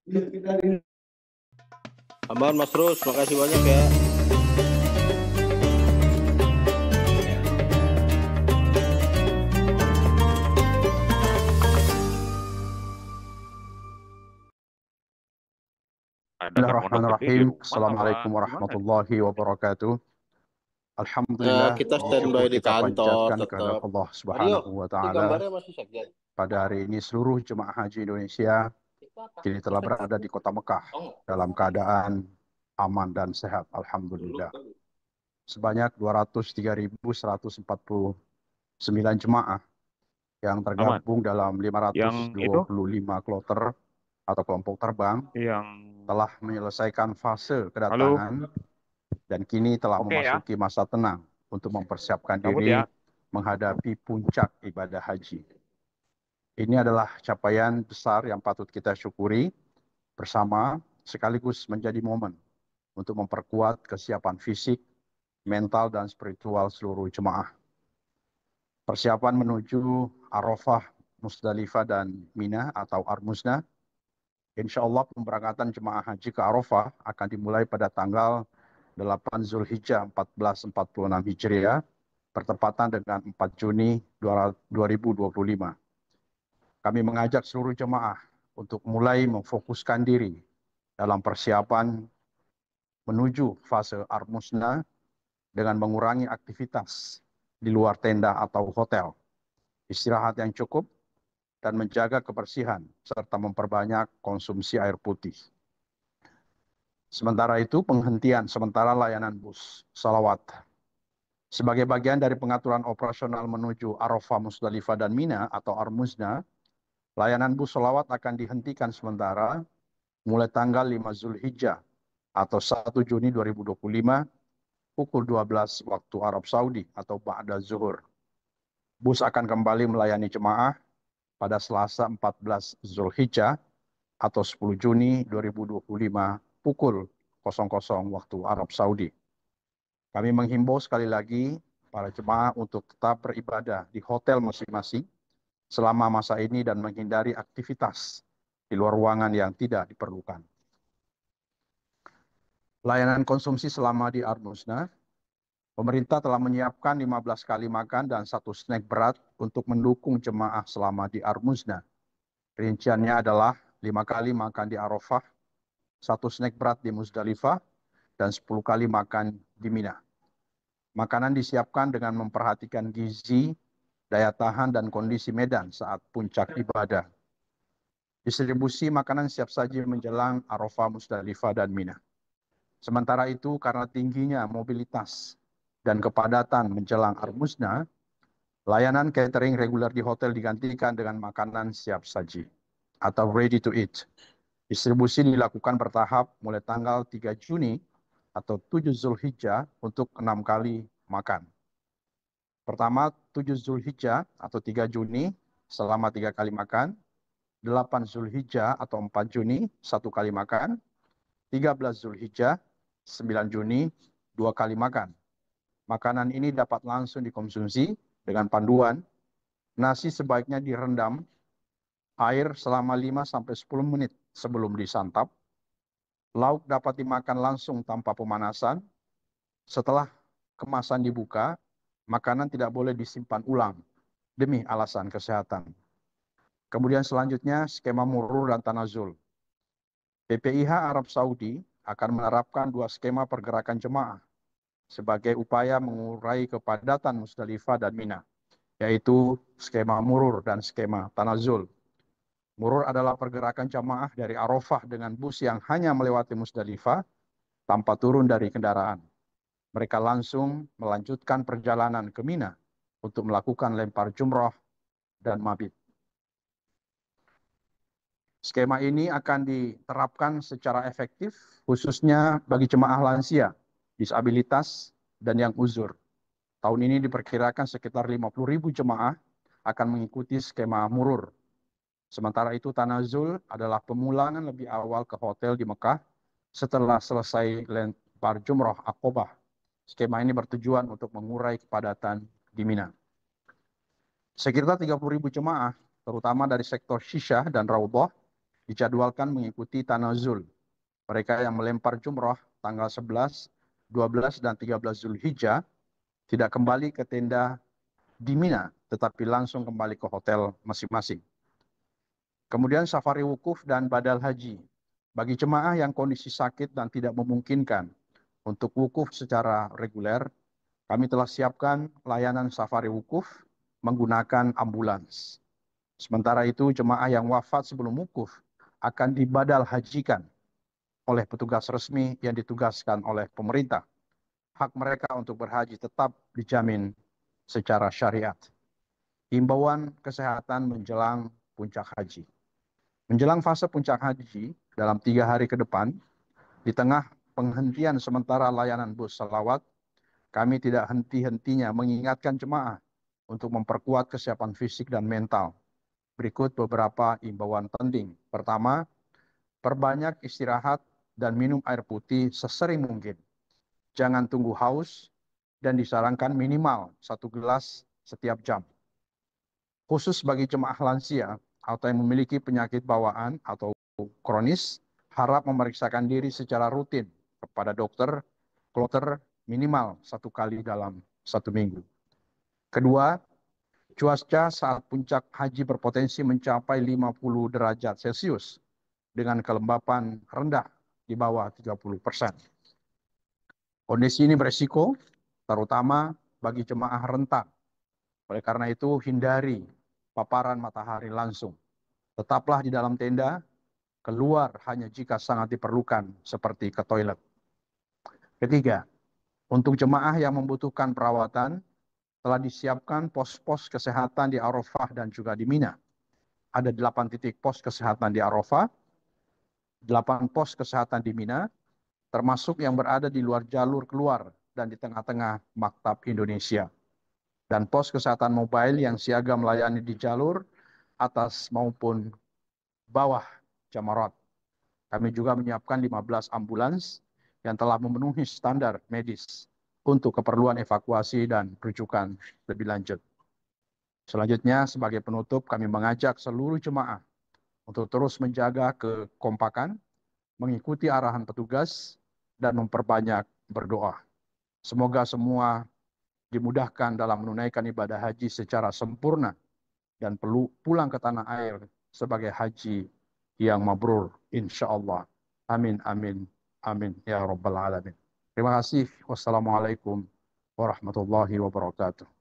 Aman Mas Rus, makasih banyak ya. Bismillahirrahmanirrahim. Assalamualaikum warahmatullahi wabarakatuh. Alhamdulillah, Kita puji standby syukur di kita kantor panjatkan kehadirat tetap. Allah Mario, Subhanahu wa ini taala. gambarnya masih sekjen. Pada hari ini seluruh jemaah haji Indonesia kini telah berada di kota Mekah dalam keadaan aman dan sehat. Alhamdulillah. Sebanyak 203.149 jemaah yang Aman. tergabung dalam Yang itu 525 kloter atau kelompok terbang yang telah menyelesaikan fase halo, kedatangan dan kini telah oke ya, memasuki masa tenang untuk mempersiapkan cabut diri ya. menghadapi puncak ibadah haji. Ini adalah capaian besar yang patut kita syukuri bersama, sekaligus menjadi momen untuk memperkuat kesiapan fisik, mental, dan spiritual seluruh jemaah. Persiapan menuju Arafah, Musdalifah, dan Mina atau Armusna. Insya Allah pemberangkatan jemaah haji ke Arafah akan dimulai pada tanggal 8 Zulhijjah 1446 Hijriah, bertepatan dengan 4 Juni 2025. Kami mengajak seluruh jemaah untuk mulai memfokuskan diri dalam persiapan menuju fase Armusna dengan mengurangi aktivitas di luar tenda atau hotel, istirahat yang cukup, dan menjaga kebersihan, serta memperbanyak konsumsi air putih. Sementara itu, penghentian sementara layanan bus salawat. Sebagai bagian dari pengaturan operasional menuju Arafah, Musdalifah, dan Mina atau Armusna, layanan bus salawat akan dihentikan sementara mulai tanggal 5 Zulhijjah atau 1 Juni 2025 pukul 12 waktu Arab Saudi atau ba'da zuhur. Bus akan kembali melayani jemaah pada Selasa 14 Zulhijjah atau 10 Juni 2025 pukul 00 waktu Arab Saudi. Kami menghimbau sekali lagi para jemaah untuk tetap beribadah di hotel masing-masing selama masa ini dan menghindari aktivitas di luar ruangan yang tidak diperlukan. Layanan konsumsi selama di Armusna, pemerintah telah menyiapkan 15 kali makan dan 1 snack berat untuk mendukung jemaah selama di Armusna. Rinciannya adalah 5 kali makan di Arafah, 1 snack berat di Musdalifah, dan 10 kali makan di Mina. Makanan disiapkan dengan memperhatikan gizi, daya tahan, dan kondisi medan saat puncak ibadah. Distribusi makanan siap saji menjelang Arafah, Musdalifah, dan Mina. Sementara itu, karena tingginya mobilitas dan kepadatan menjelang Armusna, layanan catering reguler di hotel digantikan dengan makanan siap saji atau ready to eat. Distribusi dilakukan bertahap mulai tanggal 3 Juni atau 7 Zulhijjah untuk 6 kali makan. Pertama, 7 Zulhijjah atau 3 Juni selama 3 kali makan. 8 Zulhijjah atau 4 Juni 1 kali makan. 13 Zulhijjah 9 Juni 2 kali makan. Makanan ini dapat langsung dikonsumsi dengan panduan. Nasi sebaiknya direndam air selama 5-10 menit sebelum disantap. Lauk dapat dimakan langsung tanpa pemanasan. Setelah kemasan dibuka, makanan tidak boleh disimpan ulang demi alasan kesehatan. Kemudian selanjutnya skema murur dan tanazul. PPIH Arab Saudi akan menerapkan 2 skema pergerakan jemaah sebagai upaya mengurai kepadatan Musdalifah dan Mina, yaitu skema murur dan skema tanazul. Murur adalah pergerakan jamaah dari Arafah dengan bus yang hanya melewati Musdalifah tanpa turun dari kendaraan. Mereka langsung melanjutkan perjalanan ke Mina untuk melakukan lempar jumrah dan mabit. Skema ini akan diterapkan secara efektif khususnya bagi jemaah lansia, disabilitas, dan yang uzur. Tahun ini diperkirakan sekitar 50.000 jemaah akan mengikuti skema murur. Sementara itu tanazul adalah pemulangan lebih awal ke hotel di Mekah setelah selesai lempar jumrah Aqobah. Skema ini bertujuan untuk mengurai kepadatan di Mina. Sekitar 30.000 jemaah, terutama dari sektor Syisyah dan Raudhah, dijadwalkan mengikuti tanazul. Mereka yang melempar jumrah tanggal 11, 12, dan 13 Zulhijjah tidak kembali ke tenda di Mina, tetapi langsung kembali ke hotel masing-masing. Kemudian safari wukuf dan badal haji. Bagi jemaah yang kondisi sakit dan tidak memungkinkan untuk wukuf secara reguler, kami telah siapkan layanan safari wukuf menggunakan ambulans. Sementara itu, jemaah yang wafat sebelum wukuf akan dibadal hajikan oleh petugas resmi yang ditugaskan oleh pemerintah. Hak mereka untuk berhaji tetap dijamin secara syariat. Himbauan kesehatan menjelang puncak haji. Menjelang fase puncak haji dalam 3 hari ke depan, di tengah penghentian sementara layanan bus salawat, kami tidak henti-hentinya mengingatkan jemaah untuk memperkuat kesiapan fisik dan mental. Berikut beberapa himbauan penting. Pertama, perbanyak istirahat dan minum air putih sesering mungkin. Jangan tunggu haus dan disarankan minimal 1 gelas setiap jam. Khusus bagi jemaah lansia atau yang memiliki penyakit bawaan atau kronis, harap memeriksakan diri secara rutin kepada dokter, kloter minimal 1 kali dalam 1 minggu. Kedua, cuaca saat puncak haji berpotensi mencapai 50 derajat Celcius dengan kelembapan rendah di bawah 30%. Kondisi ini beresiko, terutama bagi jemaah rentan. Oleh karena itu, hindari paparan matahari langsung. Tetaplah di dalam tenda, keluar hanya jika sangat diperlukan, seperti ke toilet. Ketiga, untuk jemaah yang membutuhkan perawatan, telah disiapkan pos-pos kesehatan di Arafah dan juga di Mina. Ada 8 titik pos kesehatan di Arafah, 8 pos kesehatan di Mina, termasuk yang berada di luar jalur keluar dan di tengah-tengah Maktab Indonesia. Dan pos kesehatan mobile yang siaga melayani di jalur atas maupun bawah Jamarat. Kami juga menyiapkan 15 ambulans yang telah memenuhi standar medis untuk keperluan evakuasi dan rujukan lebih lanjut. Selanjutnya, sebagai penutup, kami mengajak seluruh jemaah untuk terus menjaga kekompakan, mengikuti arahan petugas, dan memperbanyak berdoa. Semoga semua dimudahkan dalam menunaikan ibadah haji secara sempurna dan pulang ke tanah air sebagai haji yang mabrur, insya Allah. Amin, amin, amin, ya Rabbal Alamin. Terima kasih. Wassalamualaikum warahmatullahi wabarakatuh.